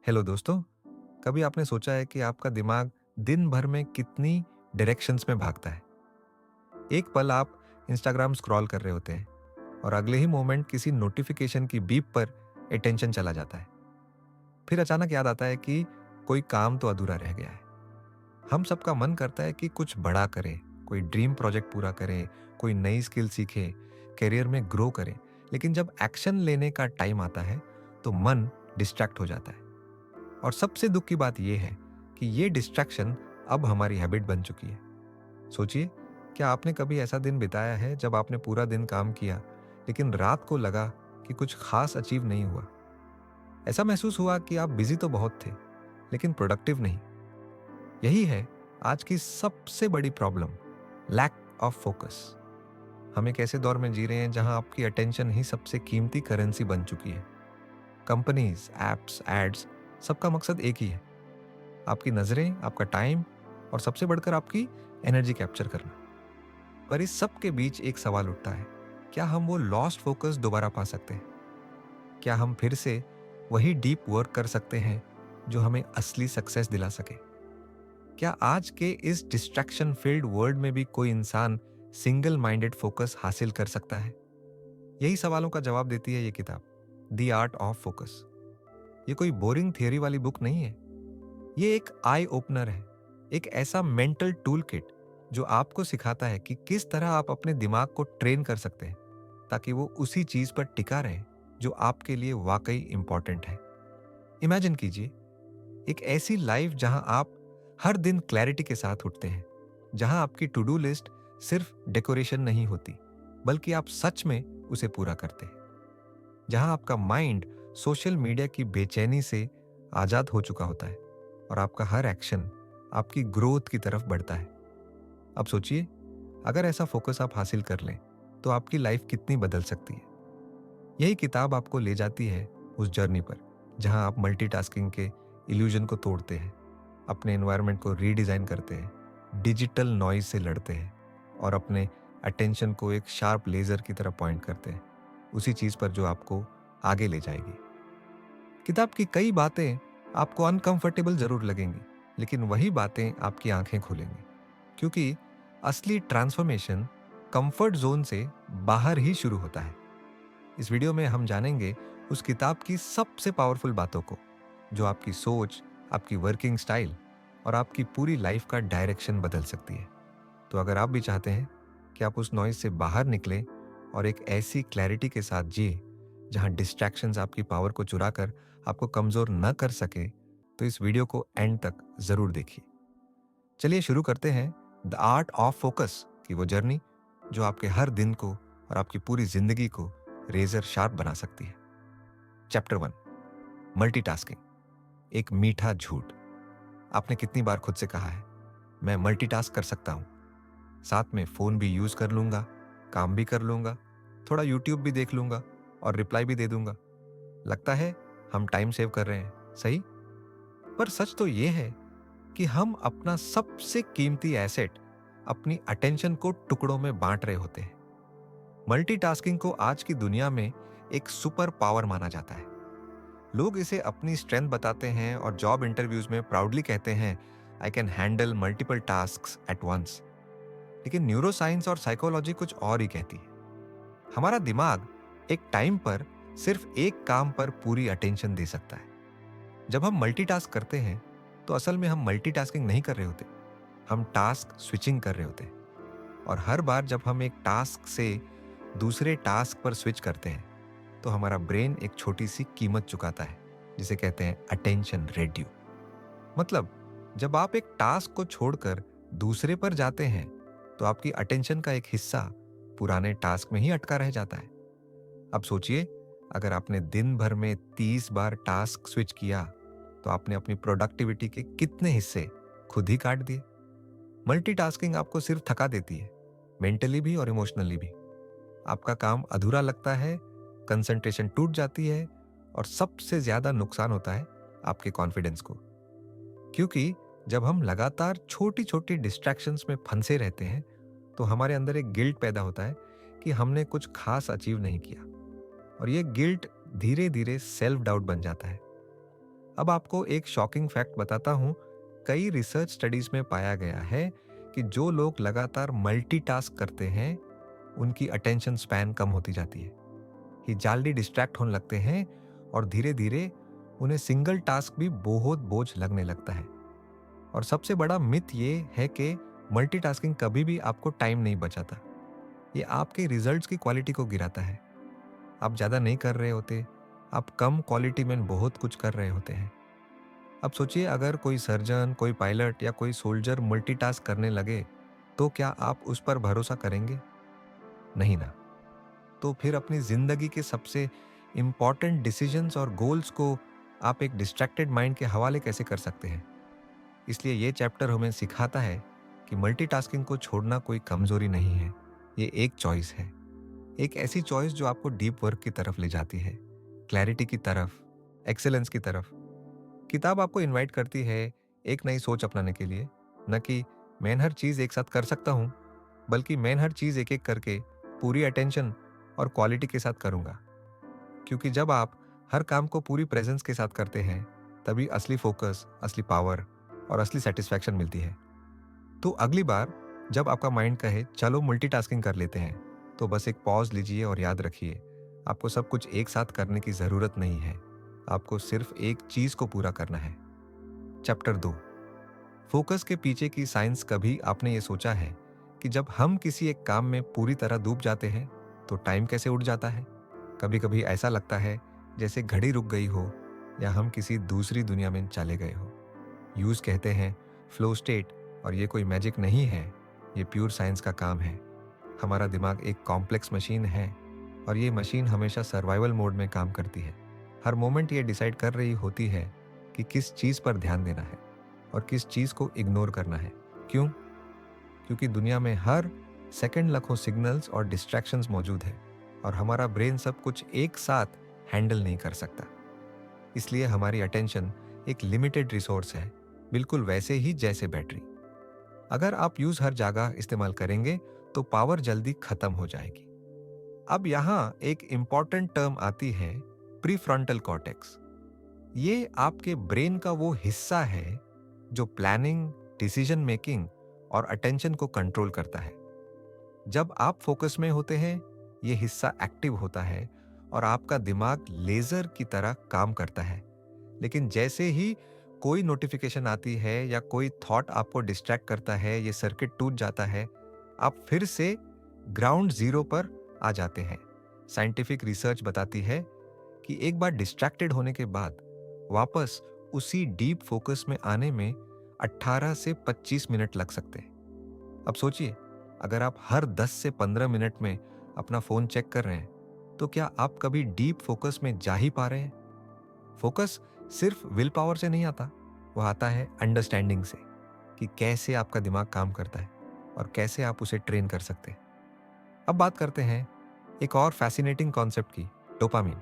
Hello दोस्तों। कभी आपने सोचा है कि आपका दिमाग दिन भर में कितनी डायरेक्शंस में भागता है? एक पल आप इंस्टाग्राम स्क्रॉल कर रहे होते हैं और अगले ही मोमेंट किसी नोटिफिकेशन की बीप पर अटेंशन चला जाता है। फिर अचानक याद आता है कि कोई काम तो अधूरा रह गया है। हम सबका मन करता है कि कुछ बड़ा करें, कोई ड्रीम प्रोजेक्ट पूरा करें, कोई नई स्किल सीखें, करियर में ग्रो करें। लेकिन जब एक्शन लेने का टाइम आता है तो मन डिस्ट्रैक्ट हो जाता है। और सबसे दुख की बात यह है कि ये डिस्ट्रैक्शन अब हमारी हैबिट बन चुकी है। सोचिए, क्या आपने कभी ऐसा दिन बिताया है जब आपने पूरा दिन काम किया लेकिन रात को लगा कि कुछ खास अचीव नहीं हुआ? ऐसा महसूस हुआ कि आप बिजी तो बहुत थे लेकिन प्रोडक्टिव नहीं। यही है आज की सबसे बड़ी प्रॉब्लम, लैक ऑफ फोकस। हम एक ऐसे दौर में जी रहे हैं जहां आपकी अटेंशन ही सबसे कीमती करेंसी बन चुकी है। कंपनीज, एप्स, एड्स, सबका मकसद एक ही है, आपकी नजरें, आपका टाइम और सबसे बढ़कर आपकी एनर्जी कैप्चर करना। पर इस सब के बीच एक सवाल उठता है, क्या हम वो लॉस्ट फोकस दोबारा पा सकते हैं? क्या हम फिर से वही डीप वर्क कर सकते हैं जो हमें असली सक्सेस दिला सके? क्या आज के इस डिस्ट्रैक्शन फील्ड वर्ल्ड में भी कोई इंसान सिंगल माइंडेड फोकस हासिल कर सकता है? यही सवालों का जवाब देती है ये किताब, द आर्ट ऑफ फोकस। ये कोई बोरिंग थियोरी वाली बुक नहीं है। ये एक आई ओपनर है, एक ऐसा मेंटल टूल किट जो आपको सिखाता है कि किस तरह आप अपने दिमाग को ट्रेन कर सकते हैं ताकि वो उसी चीज पर टिका रहे जो आपके लिए वाकई इंपॉर्टेंट है। इमेजिन कीजिए एक ऐसी लाइफ जहां आप हर दिन क्लैरिटी के साथ उठते हैं, जहां आपकी टू डू लिस्ट सिर्फ डेकोरेशन नहीं होती बल्कि आप सच में उसे पूरा करते हैं, जहां आपका माइंड सोशल मीडिया की बेचैनी से आजाद हो चुका होता है और आपका हर एक्शन आपकी ग्रोथ की तरफ बढ़ता है। अब सोचिए, अगर ऐसा फोकस आप हासिल कर लें तो आपकी लाइफ कितनी बदल सकती है। यही किताब आपको ले जाती है उस जर्नी पर जहां आप मल्टीटास्किंग के इल्यूजन को तोड़ते हैं, अपने एनवायरनमेंट को रीडिजाइन करते हैं, डिजिटल नॉइज से लड़ते हैं और अपने अटेंशन को एक शार्प लेजर की तरह पॉइंट करते हैं, उसी चीज पर जो आपको आगे ले जाएगी। किताब की कई बातें आपको अनकंफर्टेबल जरूर लगेंगी, लेकिन वही बातें आपकी आंखें खोलेंगी, क्योंकि असली ट्रांसफॉर्मेशन कंफर्ट जोन से बाहर ही शुरू होता है। इस वीडियो में हम जानेंगे उस किताब की सबसे पावरफुल बातों को जो आपकी सोच, आपकी वर्किंग स्टाइल और आपकी पूरी लाइफ का डायरेक्शन बदल सकती है। तो अगर आप भी चाहते हैं कि आप उस नॉइज से बाहर निकलें और एक ऐसी क्लैरिटी के साथ जिए जहां डिस्ट्रैक्शंस आपकी पावर को चुराकर आपको कमजोर न कर सके, तो इस वीडियो को एंड तक जरूर देखिए। चलिए शुरू करते हैं द आर्ट ऑफ फोकस की वो जर्नी जो आपके हर दिन को और आपकी पूरी जिंदगी को रेजर शार्प बना सकती है। चैप्टर 1, मल्टीटास्किंग, एक मीठा झूठ। आपने कितनी बार खुद से कहा है, मैं मल्टीटास्क कर सकता हूं, साथ में फोन भी यूज कर लूंगा, काम भी कर लूंगा, थोड़ा यूट्यूब भी देख लूंगा और रिप्लाई भी दे दूंगा। लगता है हम टाइम सेव कर रहे हैं, सही? पर सच तो यह है कि हम अपना सबसे कीमती एसेट, अपनी अटेंशन को टुकड़ों में बांट रहे होते हैं। मल्टीटास्किंग को आज की दुनिया में एक सुपर पावर माना जाता है। लोग इसे अपनी स्ट्रेंथ बताते हैं और जॉब इंटरव्यूज में प्राउडली कहते हैं, I can handle multiple tasks at once. लेकिन न्यूरोसाइंस और साइकोलॉजी कुछ और ही कहती है। हमारा दिमाग एक टाइम पर सिर्फ एक काम पर पूरी अटेंशन दे सकता है। जब हम मल्टीटास्क करते हैं तो असल में हम मल्टीटास्किंग नहीं कर रहे होते, हम टास्क स्विचिंग कर रहे होते हैं। और हर बार जब हम एक टास्क से दूसरे टास्क पर स्विच करते हैं तो हमारा ब्रेन एक छोटी सी कीमत चुकाता है, जिसे कहते हैं अटेंशन रेड्यू। मतलब जब आप एक टास्क को छोड़कर दूसरे पर जाते हैं तो आपकी अटेंशन का एक हिस्सा पुराने टास्क में ही अटका रह जाता है। अब सोचिए, अगर आपने दिन भर में 30 बार टास्क स्विच किया तो आपने अपनी प्रोडक्टिविटी के कितने हिस्से खुद ही काट दिए। मल्टीटास्किंग आपको सिर्फ थका देती है, मेंटली भी और इमोशनली भी। आपका काम अधूरा लगता है, कंसंट्रेशन टूट जाती है और सबसे ज्यादा नुकसान होता है आपके कॉन्फिडेंस को। क्योंकि जब हम लगातार छोटी छोटी डिस्ट्रैक्शंस में फंसे रहते हैं तो हमारे अंदर एक गिल्ट पैदा होता है कि हमने कुछ खास अचीव नहीं किया, और ये गिल्ट धीरे धीरे सेल्फ डाउट बन जाता है। अब आपको एक शॉकिंग फैक्ट बताता हूँ। कई रिसर्च स्टडीज में पाया गया है कि जो लोग लगातार मल्टीटास्क करते हैं उनकी अटेंशन स्पैन कम होती जाती है। ये जल्दी डिस्ट्रैक्ट होने लगते हैं और धीरे धीरे उन्हें सिंगल टास्क भी बहुत बोझ लगने लगता है। और सबसे बड़ा मिथ ये है कि मल्टीटास्किंग कभी भी आपको टाइम नहीं बचाता। ये आपके रिजल्ट्स की क्वालिटी को गिराता है। आप ज़्यादा नहीं कर रहे होते, आप कम क्वालिटी में बहुत कुछ कर रहे होते हैं। अब सोचिए, अगर कोई सर्जन, कोई पायलट या कोई सोल्जर मल्टीटास्क करने लगे तो क्या आप उस पर भरोसा करेंगे? नहीं ना। तो फिर अपनी जिंदगी के सबसे इंपॉर्टेंट डिसीजंस और गोल्स को आप एक डिस्ट्रैक्टेड माइंड के हवाले कैसे कर सकते हैं? इसलिए ये चैप्टर हमें सिखाता है कि मल्टीटास्किंग को छोड़ना कोई कमजोरी नहीं है, ये एक चॉइस है। एक ऐसी चॉइस जो आपको डीप वर्क की तरफ ले जाती है, क्लैरिटी की तरफ, एक्सेलेंस की तरफ। किताब आपको इनवाइट करती है एक नई सोच अपनाने के लिए, न कि मैं हर चीज एक साथ कर सकता हूँ, बल्कि मैं हर चीज एक एक करके पूरी अटेंशन और क्वालिटी के साथ करूंगा। क्योंकि जब आप हर काम को पूरी प्रेजेंस के साथ करते हैं तभी असली फोकस, असली पावर और असली सेटिस्फैक्शन मिलती है। तो अगली बार जब आपका माइंड कहे चलो मल्टीटास्किंग कर लेते हैं, तो बस एक पॉज लीजिए और याद रखिए, आपको सब कुछ एक साथ करने की जरूरत नहीं है। आपको सिर्फ एक चीज को पूरा करना है। चैप्टर 2, फोकस के पीछे की साइंस। कभी आपने ये सोचा है कि जब हम किसी एक काम में पूरी तरह डूब जाते हैं तो टाइम कैसे उड़ जाता है? कभी कभी ऐसा लगता है जैसे घड़ी रुक गई हो या हम किसी दूसरी दुनिया में चले गए हो। यूज कहते हैं फ्लो स्टेट, और ये कोई मैजिक नहीं है, ये प्योर साइंस का काम है। हमारा दिमाग एक कॉम्प्लेक्स मशीन है और ये मशीन हमेशा सर्वाइवल मोड में काम करती है। हर मोमेंट ये डिसाइड कर रही होती है कि किस चीज़ पर ध्यान देना है और किस चीज़ को इग्नोर करना है। क्यों? क्योंकि दुनिया में हर सेकंड लाखों सिग्नल्स और डिस्ट्रैक्शंस मौजूद है और हमारा ब्रेन सब कुछ एक साथ हैंडल नहीं कर सकता। इसलिए हमारी अटेंशन एक लिमिटेड रिसोर्स है, बिल्कुल वैसे ही जैसे बैटरी। अगर आप यूज हर जगह इस्तेमाल करेंगे तो पावर जल्दी खत्म हो जाएगी। अब यहाँ एक इंपॉर्टेंट टर्म आती है, प्रीफ्रंटल कॉर्टेक्स। ये आपके ब्रेन का वो हिस्सा है जो प्लानिंग, डिसीजन मेकिंग और अटेंशन को कंट्रोल करता है। जब आप फोकस में होते हैं ये हिस्सा एक्टिव होता है और आपका दिमाग लेजर की तरह काम करता है। लेकिन जैसे ही कोई नोटिफिकेशन आती है या कोई थॉट आपको डिस्ट्रैक्ट करता है, ये सर्किट टूट जाता है, आप फिर से ग्राउंड जीरो पर आ जाते हैं। साइंटिफिक रिसर्च बताती है कि एक बार डिस्ट्रैक्टेड होने के बाद वापस उसी डीप फोकस में आने में 18 से 25 मिनट लग सकते हैं। अब सोचिए, अगर आप हर 10 से 15 मिनट में अपना फोन चेक कर रहे हैं तो क्या आप कभी डीप फोकस में जा ही पा रहे हैं? फोकस सिर्फ विल पावर से नहीं आता, वह आता है अंडरस्टैंडिंग से, कि कैसे आपका दिमाग काम करता है और कैसे आप उसे ट्रेन कर सकते हैं। अब बात करते हैं एक और फैसिनेटिंग कॉन्सेप्ट की, डोपामिन।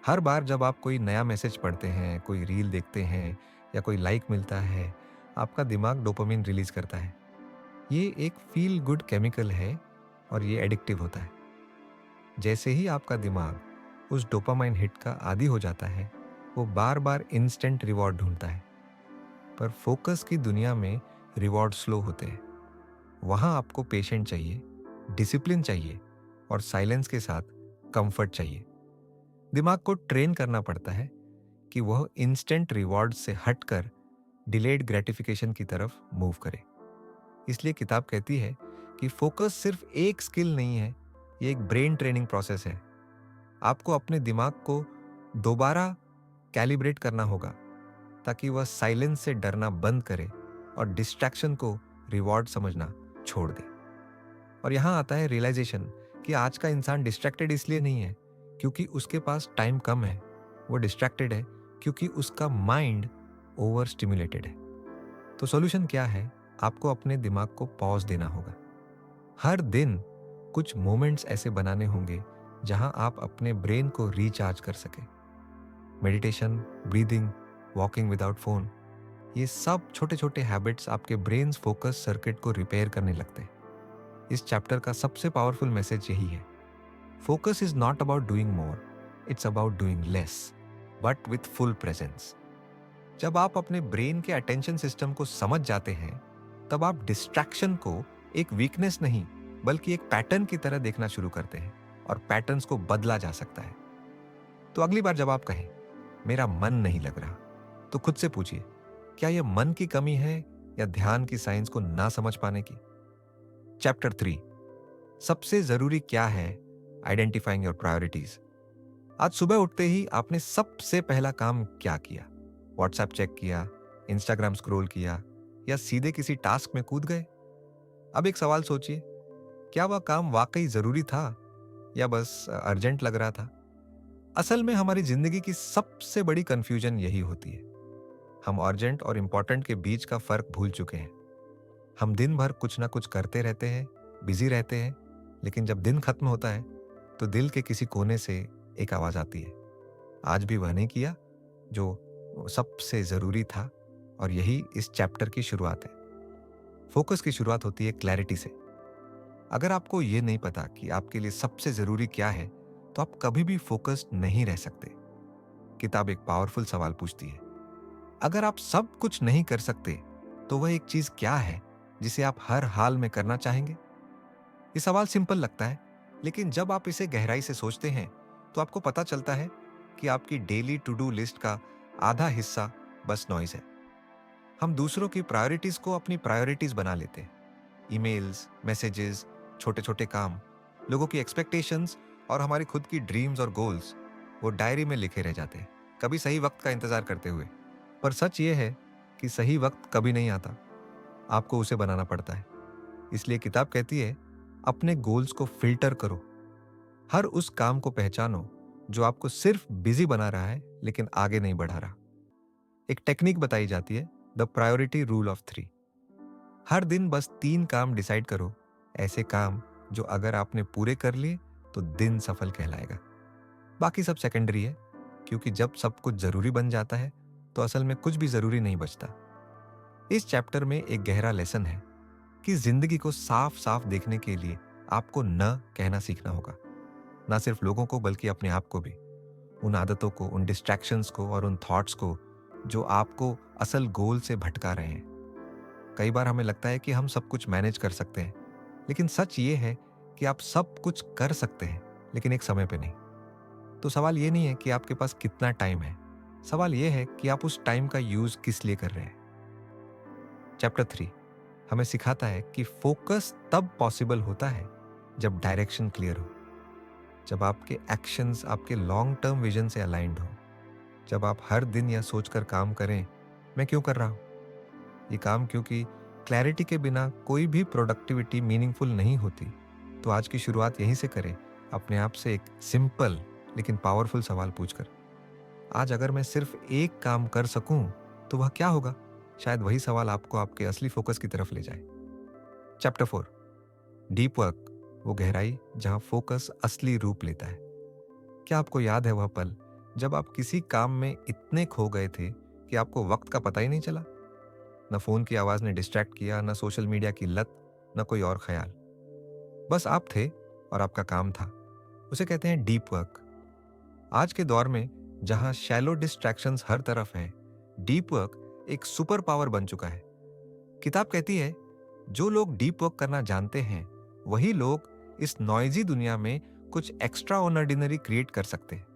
हर बार जब आप कोई नया मैसेज पढ़ते हैं, कोई रील देखते हैं या कोई लाइक मिलता है, आपका दिमाग डोपामिन रिलीज करता है। ये एक फील गुड केमिकल है और ये एडिक्टिव होता है। जैसे ही आपका दिमाग उस डोपामाइन हिट का आदी हो जाता है, वो बार बार इंस्टेंट रिवॉर्ड ढूंढता है। पर फोकस की दुनिया में रिवॉर्ड स्लो होते हैं। वहां आपको पेशेंट चाहिए, डिसिप्लिन चाहिए और साइलेंस के साथ कंफर्ट चाहिए। दिमाग को ट्रेन करना पड़ता है कि वह इंस्टेंट रिवॉर्ड से हटकर डिलेड ग्रेटिफिकेशन की तरफ मूव करे। इसलिए किताब कहती है कि फोकस सिर्फ एक स्किल नहीं है, ये एक ब्रेन ट्रेनिंग प्रोसेस है। आपको अपने दिमाग को दोबारा कैलिब्रेट करना होगा ताकि वह साइलेंस से डरना बंद करे और डिस्ट्रैक्शन को रिवॉर्ड समझना छोड़ दे। और यहाँ आता है रियलाइजेशन कि आज का इंसान डिस्ट्रैक्टेड इसलिए नहीं है क्योंकि उसके पास टाइम कम है, वो डिस्ट्रैक्टेड है क्योंकि उसका माइंड ओवर स्टिमुलेटेड है। तो सॉल्यूशन क्या है? आपको अपने दिमाग को पॉज देना होगा। हर दिन कुछ मोमेंट्स ऐसे बनाने होंगे जहां आप अपने ब्रेन को रिचार्ज कर सके। Meditation, breathing, walking without phone, ये सब छोटे छोटे हैबिट्स आपके ब्रेन फोकस सर्किट को रिपेयर करने लगते हैं। इस चैप्टर का सबसे पावरफुल मैसेज यही है, focus is not about doing more, it's about doing less but with full presence. जब आप अपने ब्रेन के अटेंशन सिस्टम को समझ जाते हैं, तब आप डिस्ट्रैक्शन को एक वीकनेस नहीं बल्कि एक पैटर्न की तरह देखना शुरू करते हैं, और पैटर्न्स को बदला जा सकता है। तो अगली बार जब आप कहें मेरा मन नहीं लग रहा, तो खुद से पूछिए, क्या यह मन की कमी है या ध्यान की साइंस को ना समझ पाने की? चैप्टर 3, सबसे जरूरी क्या है, आइडेंटिफाइंग योर प्रायोरिटीज। आज सुबह उठते ही आपने सबसे पहला काम क्या किया? व्हाट्सएप चेक किया, इंस्टाग्राम स्क्रॉल किया, या सीधे किसी टास्क में कूद गए? अब एक सवाल सोचिए, क्या वह काम वाकई जरूरी था या बस अर्जेंट लग रहा था? असल में हमारी जिंदगी की सबसे बड़ी कंफ्यूजन यही होती है। हम अर्जेंट और इंपॉर्टेंट के बीच का फर्क भूल चुके हैं। हम दिन भर कुछ ना कुछ करते रहते हैं, बिजी रहते हैं, लेकिन जब दिन खत्म होता है तो दिल के किसी कोने से एक आवाज आती है, आज भी वह नहीं किया जो सबसे जरूरी था। और यही इस चैप्टर की शुरुआत है। फोकस की शुरुआत होती है क्लैरिटी से। अगर आपको यह नहीं पता कि आपके लिए सबसे जरूरी क्या है, तो आप कभी भी फोकस्ड नहीं रह सकते। किताब एक पावरफुल सवाल पूछती है, अगर आप सब कुछ नहीं कर सकते तो वह एक चीज क्या है जिसे आप हर हाल में करना चाहेंगे? ये सवाल सिंपल लगता है, लेकिन जब आप इसे गहराई से सोचते हैं तो आपको पता चलता है कि आपकी डेली टू डू लिस्ट का आधा हिस्सा बस नॉइज है। हम दूसरों की प्रायोरिटीज को अपनी प्रायोरिटीज बना लेते हैं। ईमेल्स, मैसेजेस, छोटे छोटे काम, लोगों की एक्सपेक्टेशंस और हमारी खुद की ड्रीम्स और गोल्स वो डायरी में लिखे रह जाते हैं, कभी सही वक्त का इंतजार करते हुए। पर सच ये है कि सही वक्त कभी नहीं आता, आपको उसे बनाना पड़ता है। इसलिए किताब कहती है, अपने गोल्स को फिल्टर करो। हर उस काम को पहचानो जो आपको सिर्फ बिजी बना रहा है लेकिन आगे नहीं बढ़ा रहा। एक टेक्निक बताई जाती है, द प्रायोरिटी रूल ऑफ 3। हर दिन बस 3 काम डिसाइड करो, ऐसे काम जो अगर आपने पूरे कर लिए तो दिन सफल कहलाएगा। बाकी सब सेकेंडरी है, क्योंकि जब सब कुछ जरूरी बन जाता है तो असल में कुछ भी जरूरी नहीं बचता। इस चैप्टर में एक गहरा लेसन है कि जिंदगी को साफ साफ देखने के लिए आपको न कहना सीखना होगा। ना सिर्फ लोगों को बल्कि अपने आप को भी, उन आदतों को, उन डिस्ट्रैक्शंस को और उन थॉट्स को जो आपको असल गोल से भटका रहे हैं। कई बार हमें लगता है कि हम सब कुछ मैनेज कर सकते हैं, लेकिन सच ये है कि आप सब कुछ कर सकते हैं, लेकिन एक समय पे नहीं। तो सवाल ये नहीं है कि आपके पास कितना टाइम है, सवाल ये है कि आप उस टाइम का यूज किस लिए कर रहे हैं। चैप्टर 3 हमें सिखाता है कि फोकस तब पॉसिबल होता है जब डायरेक्शन क्लियर हो, जब आपके एक्शंस आपके लॉन्ग टर्म विजन से अलाइंड हो, जब आप हर दिन यह सोचकर काम करें, मैं क्यों कर रहा हूं ये काम, क्योंकि क्लैरिटी के बिना कोई भी प्रोडक्टिविटी मीनिंगफुल नहीं होती। तो आज की शुरुआत यहीं से करें, अपने आप से एक सिंपल लेकिन पावरफुल सवाल पूछकर, आज अगर मैं सिर्फ एक काम कर सकूं तो वह क्या होगा? शायद वही सवाल आपको आपके असली फोकस की तरफ ले जाए। चैप्टर 4, डीप वर्क, वो गहराई जहां फोकस असली रूप लेता है। क्या आपको याद है वह पल जब आप किसी काम में इतने खो गए थे कि आपको वक्त का पता ही नहीं चला? न फोन की आवाज ने डिस्ट्रैक्ट किया, न सोशल मीडिया की लत, न कोई और ख्याल। बस आप थे और आपका काम था। उसे कहते हैं डीप वर्क। आज के दौर में जहां शैलो डिस्ट्रैक्शंस हर तरफ है, डीप वर्क एक सुपर पावर बन चुका है। किताब कहती है, जो लोग डीप वर्क करना जानते हैं वही लोग इस नॉइजी दुनिया में कुछ एक्स्ट्रा ऑर्डिनरी क्रिएट कर सकते हैं।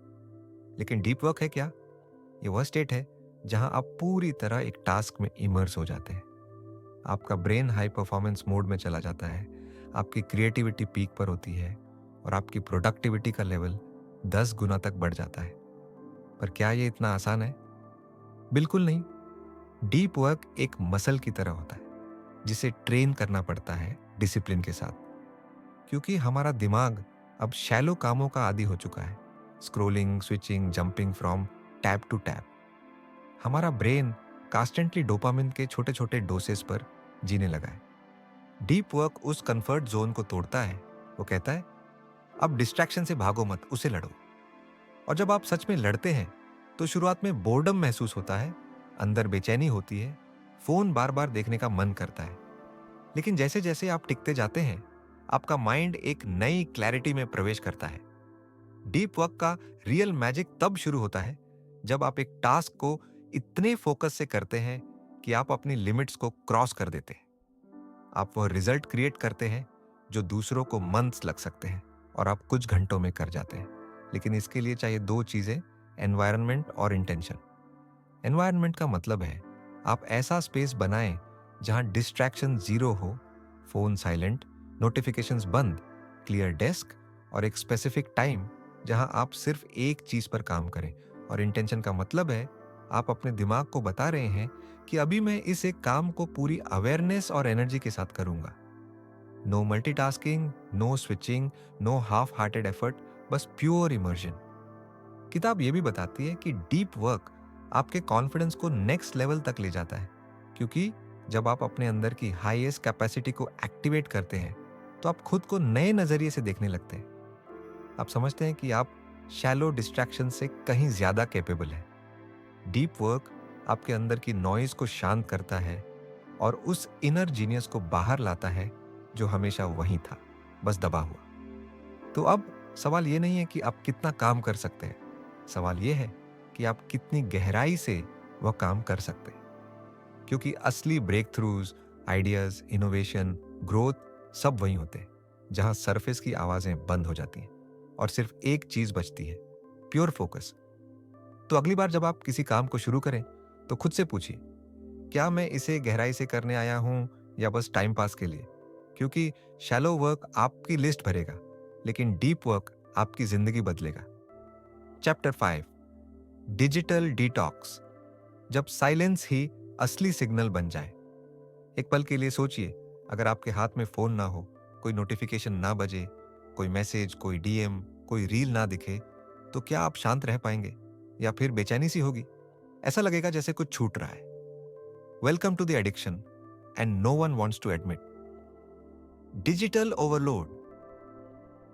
लेकिन डीप वर्क है क्या? ये वह स्टेट है जहां आप पूरी तरह एक टास्क में इमर्स हो जाते हैं। आपका ब्रेन हाई परफॉर्मेंस मोड में चला जाता है, आपकी क्रिएटिविटी पीक पर होती है और आपकी प्रोडक्टिविटी का लेवल 10 गुना तक बढ़ जाता है। पर क्या ये इतना आसान है? बिल्कुल नहीं। डीप वर्क एक मसल की तरह होता है जिसे ट्रेन करना पड़ता है डिसिप्लिन के साथ, क्योंकि हमारा दिमाग अब शैलो कामों का आदी हो चुका है। Scrolling, switching, jumping from tab to tab. हमारा ब्रेन कॉन्स्टेंटली डोपामिन के छोटे छोटे डोसेस पर जीने लगा है। डीप वर्क उस कंफर्ट जोन को तोड़ता है। वो कहता है, अब डिस्ट्रैक्शन से भागो मत, उसे लड़ो। और जब आप सच में लड़ते हैं तो शुरुआत में बोर्डम महसूस होता है, अंदर बेचैनी होती है, फोन बार बार देखने का मन करता है। लेकिन जैसे जैसे आप टिकते जाते हैं, आपका माइंड एक नई क्लैरिटी में प्रवेश करता है। डीप वर्क का रियल मैजिक तब शुरू होता है जब आप एक टास्क को इतने फोकस से करते हैं कि आप अपनी लिमिट्स को क्रॉस कर देते हैं। आप वह रिजल्ट क्रिएट करते हैं जो दूसरों को मंथ्स लग सकते हैं और आप कुछ घंटों में कर जाते हैं। लेकिन इसके लिए चाहिए दो चीजें, एनवायरनमेंट और इंटेंशन। एनवायरनमेंट का मतलब है आप ऐसा स्पेस बनाएं जहां डिस्ट्रैक्शन जीरो हो, फोन साइलेंट, नोटिफिकेशंस बंद, क्लियर डेस्क और एक स्पेसिफिक टाइम जहां आप सिर्फ एक चीज पर काम करें। और इंटेंशन का मतलब है आप अपने दिमाग को बता रहे हैं कि अभी मैं इस एक काम को पूरी अवेयरनेस और एनर्जी के साथ करूंगा। No multitasking, no switching, no half hearted effort, बस प्योर इमर्जन। किताब ये भी बताती है कि डीप वर्क आपके कॉन्फिडेंस को नेक्स्ट लेवल तक ले जाता है, क्योंकि जब आप अपने अंदर की हाईएस्ट कैपेसिटी को एक्टिवेट करते हैं तो आप खुद को नए नजरिए से देखने लगते हैं। आप समझते हैं कि आप शैलो डिस्ट्रैक्शन से कहीं ज्यादा कैपेबल हैं। डीप वर्क आपके अंदर की नॉइज को शांत करता है और उस इनर जीनियस को बाहर लाता है जो हमेशा वहीं था, बस दबा हुआ। तो अब सवाल ये नहीं है कि आप कितना काम कर सकते हैं, सवाल ये है कि आप कितनी गहराई से वह काम कर सकते हैं। क्योंकि असली breakthroughs, ideas, innovation, growth सब वहीं होते हैं जहां सरफेस की आवाजें बंद हो जाती हैं और सिर्फ एक चीज बचती है, प्योर फोकस। तो अगली बार जब आप किसी काम को शुरू करें तो खुद से पूछिए, क्या मैं इसे गहराई से करने आया हूं या बस टाइम पास के लिए? क्योंकि शैलो वर्क आपकी लिस्ट भरेगा, लेकिन डीप वर्क आपकी जिंदगी बदलेगा। Chapter 5, digital detox. जब साइलेंस ही असली सिग्नल बन जाए। एक पल के लिए सोचिए, अगर आपके हाथ में फोन ना हो, कोई नोटिफिकेशन ना बजे, कोई मैसेज, कोई डीएम, कोई रील ना दिखे, तो क्या आप शांत रह पाएंगे या फिर बेचैनी सी होगी? ऐसा लगेगा जैसे कुछ छूट रहा है। Welcome to the addiction and no one wants to admit. Digital overload.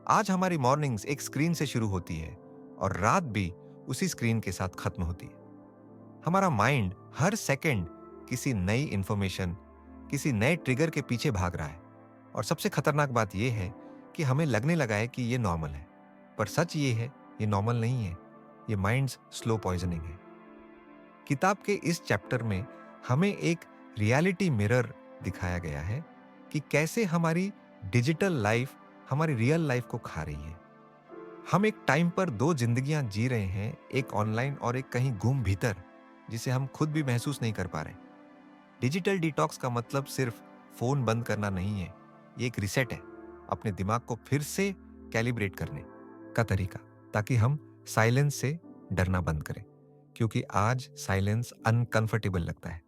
आज हमारी मॉर्निंग्स एक स्क्रीन से शुरू होती है और रात भी उसी स्क्रीन के साथ खत्म होती है। हमारा माइंड हर सेकंड किसी नई इंफॉर्मेशन, किसी नए ट्रिगर के पीछे भाग रहा है। और सबसे खतरनाक बात यह है कि हमें लगने लगा है कि ये नॉर्मल है, पर सच ये है, ये नॉर्मल नहीं है, ये माइंड्स स्लो पॉइजनिंग है। किताब के इस चैप्टर में हमें एक रियलिटी मिरर दिखाया गया है कि कैसे हमारी डिजिटल लाइफ हमारी रियल लाइफ को खा रही है। हम एक टाइम पर दो जिंदगियां जी रहे हैं, एक ऑनलाइन और एक कहीं गुम भीतर, जिसे हम खुद भी महसूस नहीं कर पा रहे। डिजिटल डिटॉक्स का मतलब सिर्फ फोन बंद करना नहीं है, ये एक रिसेट है, अपने दिमाग को फिर से कैलिब्रेट करने का तरीका, ताकि हम साइलेंस से डरना बंद करें। क्योंकि आज साइलेंस अनकंफर्टेबल लगता है।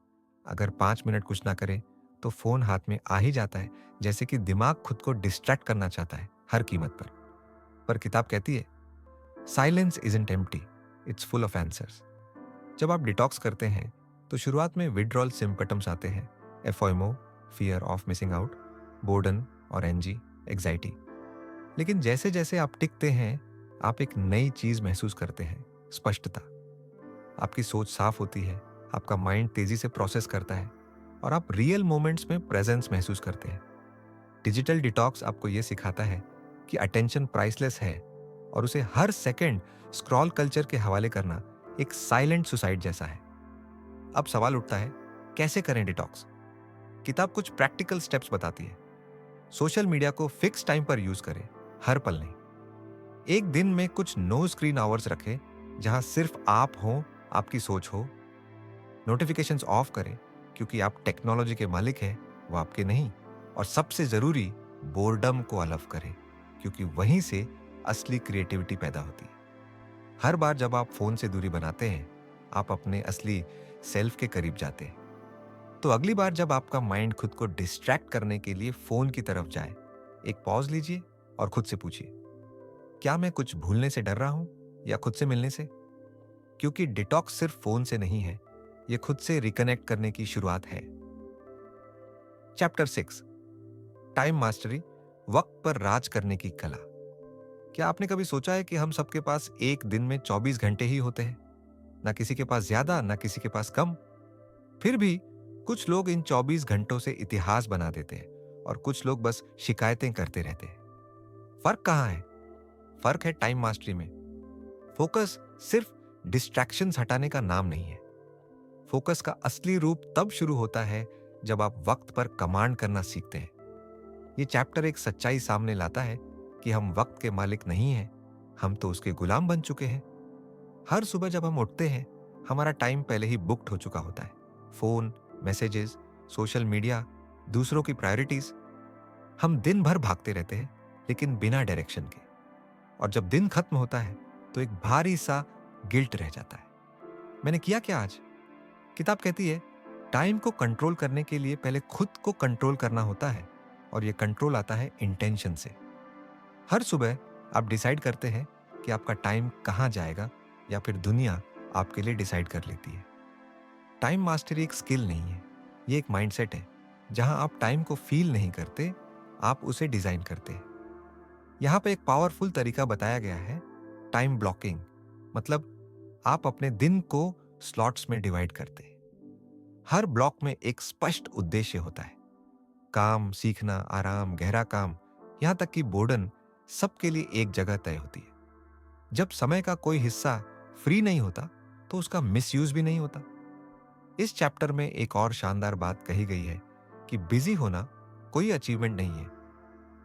अगर 5 मिनट कुछ ना करें तो फोन हाथ में आ ही जाता है, जैसे कि दिमाग खुद को डिस्ट्रैक्ट करना चाहता है हर कीमत पर किताब कहती है, silence isn't empty, it's full of answers. जब आप डिटॉक्स करते हैं तो शुरुआत में विड्रॉल सिम्पटम्स आते हैं, FOMO, fear of missing out, boredom और एनजी, एग्जाइटी। लेकिन जैसे जैसे आप टिकते हैं, आप एक नई चीज महसूस करते हैं, स्पष्टता। आपकी सोच साफ होती है, आपका माइंड तेजी से प्रोसेस करता है और आप रियल मोमेंट्स में प्रेजेंस महसूस करते हैं। डिजिटल डिटॉक्स आपको यह सिखाता है कि अटेंशन प्राइसलेस है और उसे हर सेकंड स्क्रॉल कल्चर के हवाले करना एक साइलेंट सुसाइड जैसा है। अब सवाल उठता है, कैसे करें डिटॉक्स? किताब कुछ प्रैक्टिकल स्टेप्स बताती है। सोशल मीडिया को फिक्स टाइम पर यूज करें, हर पल नहीं। एक दिन में कुछ नो स्क्रीन आवर्स रखें, जहां सिर्फ आप हो, आपकी सोच हो। नोटिफिकेशंस ऑफ करें, क्योंकि आप टेक्नोलॉजी के मालिक हैं, वो आपके नहीं। और सबसे जरूरी, बोर्डम को अलाउ करें, क्योंकि वहीं से असली क्रिएटिविटी पैदा होती है। हर बार जब आप फोन से दूरी बनाते हैं, आप अपने असली सेल्फ के करीब जाते हैं। तो अगली बार जब आपका माइंड खुद को डिस्ट्रैक्ट करने के लिए फोन की तरफ जाए, एक पॉज लीजिए और खुद से पूछिए, क्या मैं कुछ भूलने से डर रहा हूं या खुद से मिलने से? क्योंकि डिटॉक्स सिर्फ फोन से नहीं है, यह खुद से रिकनेक्ट करने की शुरुआत है। चैप्टर 6, टाइम मास्टरी, वक्त पर राज करने की कला। क्या आपने कभी सोचा है कि हम सबके पास एक दिन में 24 घंटे ही होते हैं? ना किसी के पास ज्यादा, ना किसी के पास कम। फिर भी कुछ लोग इन 24 घंटों से इतिहास बना देते हैं और कुछ लोग बस शिकायतें करते रहते हैं। फर्क कहां है? फर्क है टाइम मास्टरी में। फोकस सिर्फ डिस्ट्रैक्शंस हटाने का नाम नहीं है, फोकस का असली रूप तब शुरू होता है जब आप वक्त पर कमांड करना सीखते हैं। ये चैप्टर एक सच्चाई सामने लाता है कि हम वक्त के मालिक नहीं हैं, हम तो उसके गुलाम बन चुके हैं। हर सुबह जब हम उठते हैं, हमारा टाइम पहले ही बुक्ड हो चुका होता है। फोन, मैसेजेस, सोशल मीडिया, दूसरों की प्रायोरिटीज। हम दिन भर भागते रहते हैं, लेकिन बिना डायरेक्शन के। और जब दिन खत्म होता है तो एक भारी सा गिल्ट रह जाता है। मैंने किया क्या आज? किताब कहती है टाइम को कंट्रोल करने के लिए पहले खुद को कंट्रोल करना होता है, और ये कंट्रोल आता है इंटेंशन से। हर सुबह आप डिसाइड करते हैं कि आपका टाइम कहाँ जाएगा, या फिर दुनिया आपके लिए डिसाइड कर लेती है। टाइम मास्टरी एक स्किल नहीं है, ये एक माइंडसेट है। जहां आप टाइम को फील नहीं करते, आप उसे डिजाइन करते हैं। यहाँ पे एक पावरफुल तरीका बताया गया है, टाइम ब्लॉकिंग। मतलब आप अपने दिन को स्लॉट्स में डिवाइड करते हैं। हर ब्लॉक में एक स्पष्ट उद्देश्य होता है। काम, सीखना, आराम, गहरा काम, यहाँ तक कि बोर्डन, सबके लिए एक जगह तय होती है। जब समय का कोई हिस्सा फ्री नहीं होता, तो उसका मिसयूज भी नहीं होता। इस चैप्टर में एक और शानदार बात कही गई है कि बिजी होना कोई अचीवमेंट नहीं है।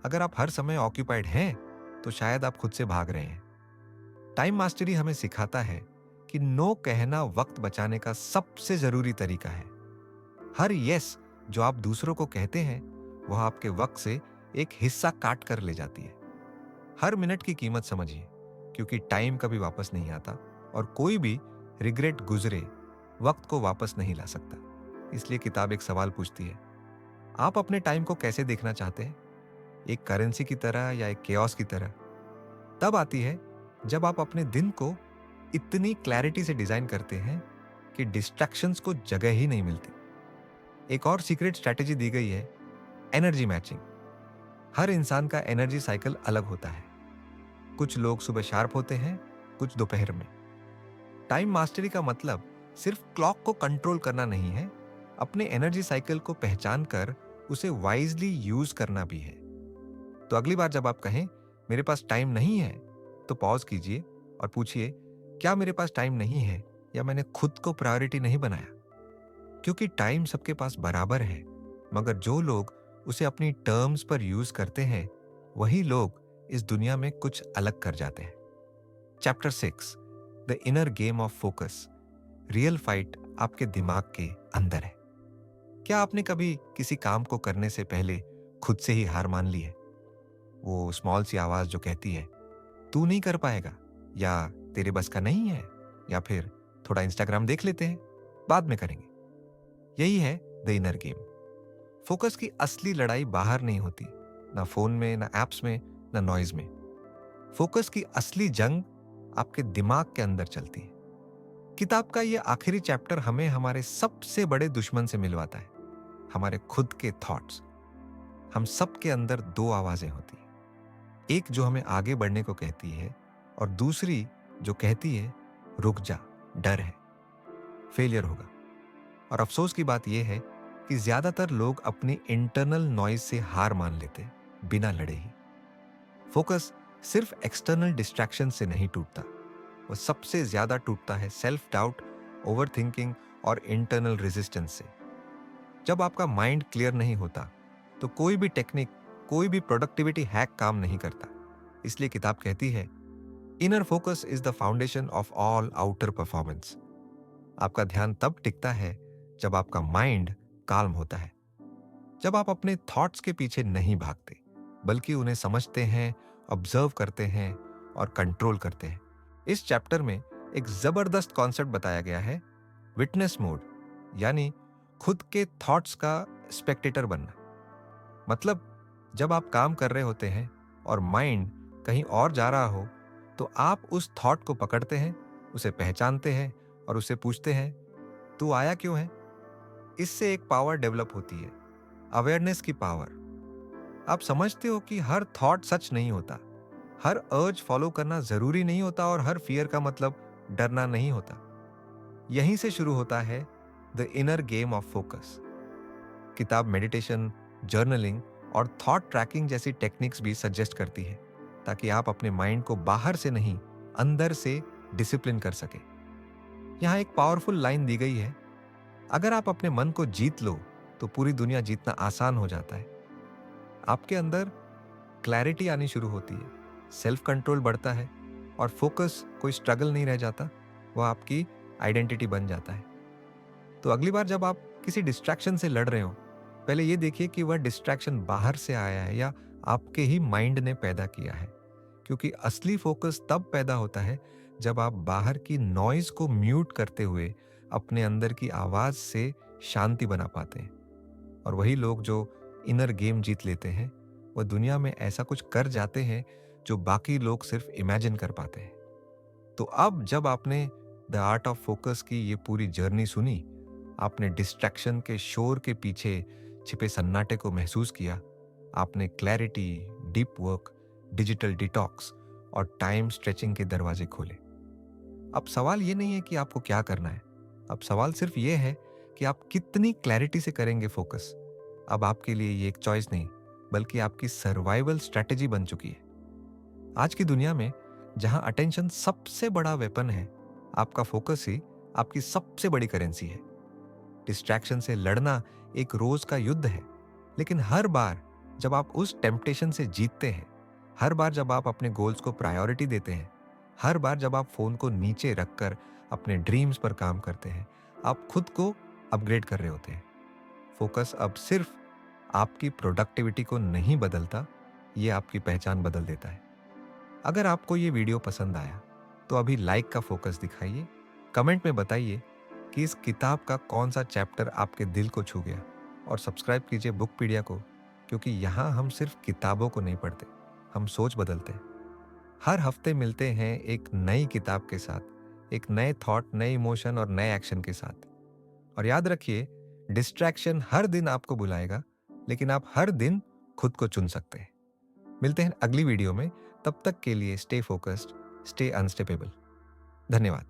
अगर आप हर समय ऑक्यूपाइड हैं, तो शायद आप खुद से भाग रहे हैं। टाइम मास्टरी हमें सिखाता है कि नो कहना वक्त बचाने का सबसे जरूरी तरीका है। हर यस जो आप दूसरों को कहते हैं, वह आपके वक्त से एक हिस्सा काट कर ले जाती है। हर मिनट की कीमत समझिए, क्योंकि टाइम कभी वापस नहीं आता, और कोई भी रिग्रेट गुजरे वक्त को वापस नहीं ला सकता। इसलिए किताब एक सवाल पूछती है, आप अपने टाइम को कैसे देखना चाहते हैं? एक करेंसी की तरह या एक केओस की तरह? तब आती है जब आप अपने दिन को इतनी क्लैरिटी से डिजाइन करते हैं कि डिस्ट्रैक्शंस को जगह ही नहीं मिलती। एक और सीक्रेट स्ट्रैटेजी दी गई है, एनर्जी मैचिंग। हर इंसान का एनर्जी साइकिल अलग होता है। कुछ लोग सुबह शार्प होते हैं, कुछ दोपहर में। टाइम मास्टरी का मतलब सिर्फ क्लॉक को कंट्रोल करना नहीं है, अपने एनर्जी साइकिल को पहचान कर उसे वाइजली यूज करना भी है। तो अगली बार जब आप कहें मेरे पास टाइम नहीं है, तो पॉज कीजिए और पूछिए, क्या मेरे पास टाइम नहीं है, या मैंने खुद को प्रायोरिटी नहीं बनाया? क्योंकि टाइम सबके पास बराबर है, मगर जो लोग उसे अपनी टर्म्स पर यूज करते हैं, वही लोग इस दुनिया में कुछ अलग कर जाते हैं। Chapter 6, the inner game of focus. Real fight आपके दिमाग के अंदर है। क्या आपने कभी किसी काम को करने से पहले खुद से ही हार मान ली है? वो स्मॉल सी आवाज जो कहती है तू नहीं कर पाएगा, या तेरे बस का नहीं है, या फिर थोड़ा इंस्टाग्राम देख लेते हैं, बाद में करेंगे। यही है द इनर गेम। फोकस की असली लड़ाई बाहर नहीं होती, ना फोन में, ना एप्स में, ना नॉइज में। फोकस की असली जंग आपके दिमाग के अंदर चलती है। किताब का यह आखिरी चैप्टर हमें हमारे सबसे बड़े दुश्मन से मिलवाता है, हमारे खुद के थॉट्स। हम सबके अंदर दो आवाजें होती हैं, एक जो हमें आगे बढ़ने को कहती है, और दूसरी जो कहती है रुक जा, डर है, फेलियर होगा। और अफसोस की बात यह है कि ज्यादातर लोग अपनी इंटरनल नॉइज से हार मान लेते बिना लड़े ही। फोकस सिर्फ एक्सटर्नल डिस्ट्रैक्शन से नहीं टूटता, वो सबसे ज्यादा टूटता है सेल्फ डाउट, ओवर थिंकिंग और इंटरनल रेजिस्टेंस से। जब आपका माइंड क्लियर नहीं होता, तो कोई भी टेक्निक, कोई भी प्रोडक्टिविटी हैक काम नहीं करता। इसलिए किताब कहती है, inner focus is the foundation of all outer performance. आपका ध्यान तब टिकता है जब आपका माइंड काल्म होता है, जब आप अपने थॉट्स के पीछे नहीं भागते, बल्कि उन्हें समझते हैं, ऑब्जर्व करते हैं और कंट्रोल करते हैं। इस चैप्टर में एक जबरदस्त कॉन्सेप्ट बताया गया है, विटनेस मोड, यानी खुद के थॉट्स का स्पेक्टेटर बनना। मतलब जब आप काम कर रहे होते हैं और माइंड कहीं और जा रहा हो, तो आप उस थॉट को पकड़ते हैं, उसे पहचानते हैं और उससे पूछते हैं, तू आया क्यों है? इससे एक पावर डेवलप होती है, अवेयरनेस की पावर। आप समझते हो कि हर थॉट सच नहीं होता, हर अर्ज फॉलो करना जरूरी नहीं होता, और हर फियर का मतलब डरना नहीं होता। यहीं से शुरू होता है the inner game of focus. किताब मेडिटेशन, जर्नलिंग और थॉट ट्रैकिंग जैसी टेक्निक्स भी सजेस्ट करती है, ताकि आप अपने माइंड को बाहर से नहीं, अंदर से डिसिप्लिन कर सके। यहाँ एक पावरफुल लाइन दी गई है, अगर आप अपने मन को जीत लो तो पूरी दुनिया जीतना आसान हो जाता है। आपके अंदर क्लैरिटी आनी शुरू होती है, सेल्फ कंट्रोल बढ़ता है और फोकस कोई स्ट्रगल नहीं रह जाता, वह आपकी आइडेंटिटी बन जाता है। तो अगली बार जब आप किसी डिस्ट्रैक्शन से लड़ रहे हो, पहले ये देखिए कि वह डिस्ट्रैक्शन बाहर से आया है या आपके ही माइंड ने पैदा किया है। क्योंकि असली फोकस तब पैदा होता है जब आप बाहर की नॉइज को म्यूट करते हुए अपने अंदर की आवाज से शांति बना पाते हैं। और वही लोग जो इनर गेम जीत लेते हैं, वह दुनिया में ऐसा कुछ कर जाते हैं जो बाकी लोग सिर्फ इमेजिन कर पाते हैं। तो अब जब आपने द आर्ट ऑफ फोकस की ये पूरी जर्नी सुनी, आपने डिस्ट्रैक्शन के शोर के पीछे छिपे सन्नाटे को महसूस किया, आपने clarity, deep work, digital detox और टाइम स्ट्रेचिंग के दरवाजे खोले। अब सवाल ये नहीं है कि आपको क्या करना है, अब सवाल सिर्फ ये है कि आप कितनी क्लैरिटी से करेंगे फोकस। अब आपके लिए ये एक चॉइस नहीं, बल्कि आपकी सर्वाइवल स्ट्रैटेजी बन चुकी है। आज की दुनिया में जहां अटेंशन सबसे बड़ा वेपन है, आपका फोकस ही आपकी सबसे बड़ी करेंसी है। डिस्ट्रैक्शन से लड़ना एक रोज का युद्ध है, लेकिन हर बार जब आप उस टेम्पटेशन से जीतते हैं, हर बार जब आप अपने गोल्स को प्रायोरिटी देते हैं, हर बार जब आप फोन को नीचे रखकर अपने ड्रीम्स पर काम करते हैं, आप खुद को अपग्रेड कर रहे होते हैं। फोकस अब सिर्फ आपकी प्रोडक्टिविटी को नहीं बदलता, ये आपकी पहचान बदल देता है। अगर आपको ये वीडियो पसंद आया तो अभी लाइक का फोकस दिखाइए, कमेंट में बताइए कि इस किताब का कौन सा चैप्टर आपके दिल को छू गया, और सब्सक्राइब कीजिए बुकपीडिया को, क्योंकि यहाँ हम सिर्फ किताबों को नहीं पढ़ते, हम सोच बदलते हैं। हर हफ्ते मिलते हैं एक नई किताब के साथ, एक नए थॉट, नए इमोशन और नए एक्शन के साथ। और याद रखिए, डिस्ट्रैक्शन हर दिन आपको बुलाएगा, लेकिन आप हर दिन खुद को चुन सकते हैं। मिलते हैं अगली वीडियो में, तब तक के लिए स्टे फोकस्ड, स्टे अनस्टेपेबल। धन्यवाद।